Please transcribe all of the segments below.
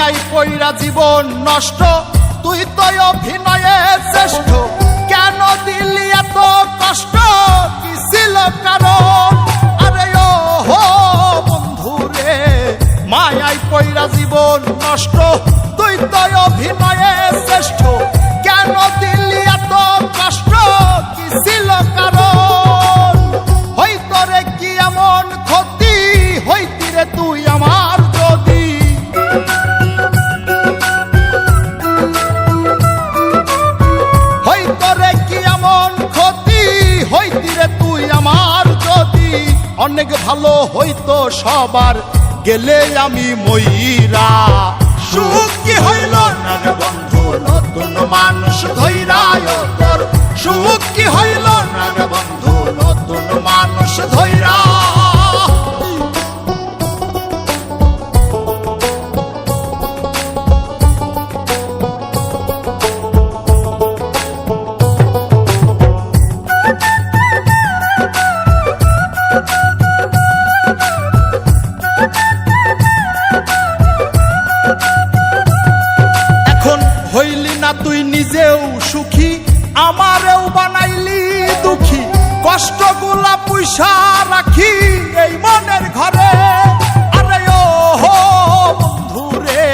মায়াই পইরা জীবন নষ্ট, তুই তো অভিনয়ে শ্রেষ্ঠ, কেন দিলি এত কষ্ট, কি ছিল কারণ? আরে ও হো বন্ধু রে, মায়াই পইরা জীবন নষ্ট, তুই তো অভিনয়ে শ্রেষ্ঠ, কেন দিলি এত কষ্ট, কি ছিল কারণ? হইতো রে কি এমন ক্ষতি, হইতি রে তুই আমার যদি, হইতো রে কি এমন ক্ষতি, হইতি রে তুই আমার যদি, অনেক ভালো হইতো সবার গেলে আমি ময়রা। সুখ কি হইল না রে বন্ধু নতুন মানুষ ধইরা তোর, সুখ কি হইল না রে বন্ধু নতুন মানুষ ধইরা। হইলি না তুই নিজেও সুখী, আমারেও বানাইলি দুঃখী, কষ্টগুলা পয়সা রাখি এই মনের ঘরে। আরে ও হো বন্ধু রে,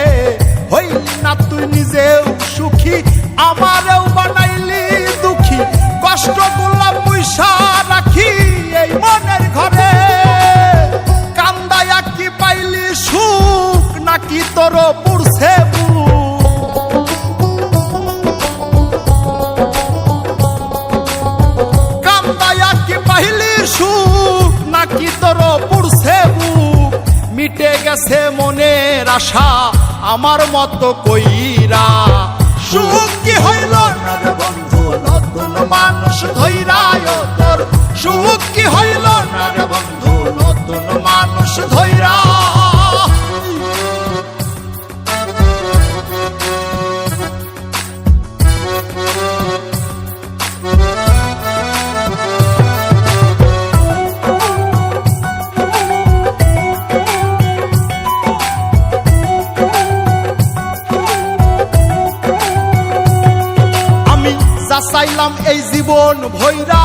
হইলি না তুই নিজেও সুখী, আমারেও বানাইলি দুঃখী, কষ্টগুলা পয়সা রাখি এই মনের ঘরে। কান্দায়া কি পাইলি সুখ, নাকি তোর পুরছে সুখ, নাকি তোর পুরছে বুক? মিটে গেছে মনের আশা আমার মতো কইরা। সুখ কি হইল না রে বন্ধু নতুন মানুষ ধইরা তোর, সুখ কি হইল না রে বন্ধু নতুন মানুষ ধইরা। চাইলাম এই জীবন ভৈরা,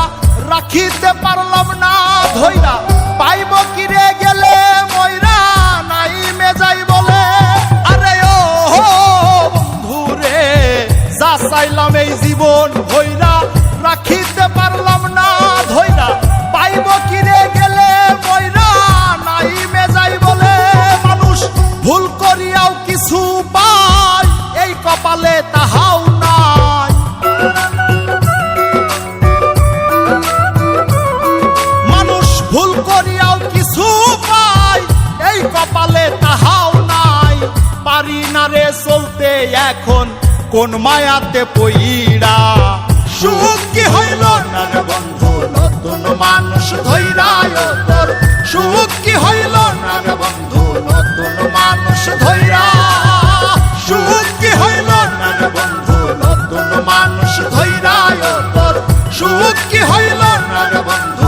রাখিতে পারলাম না ধৈরা, পাইব কিরে গেলে ময়রা, নাই মেজাই বলে। আরে ও বন্ধু রে, যা চাইলাম এই জীবন ভৈরা, রাখিতে পারলাম না ধৈরা, পাইব কিরে গেলে ময়রা, নাই মেজাই বলে। মানুষ ভুল করিয়াও কিছু পায়, এই কপালে তাহাও নাই। ভুল করিয়াও কিছু পাই, এই কপালে তাহাও নাই। পারি না রে চলতে এখন কোন মায়াতে পইরা। সুখ কি হইল না রে বন্ধু নতুন মানুষ ধইরা তোর, সুখ কি হইল না রে বন্ধু নতুন মানুষ ধইরা। সুখ কি হইল না রে বন্ধু নতুন মানুষ ধইরা তোর, সুখ কি হইল না রে বন্ধু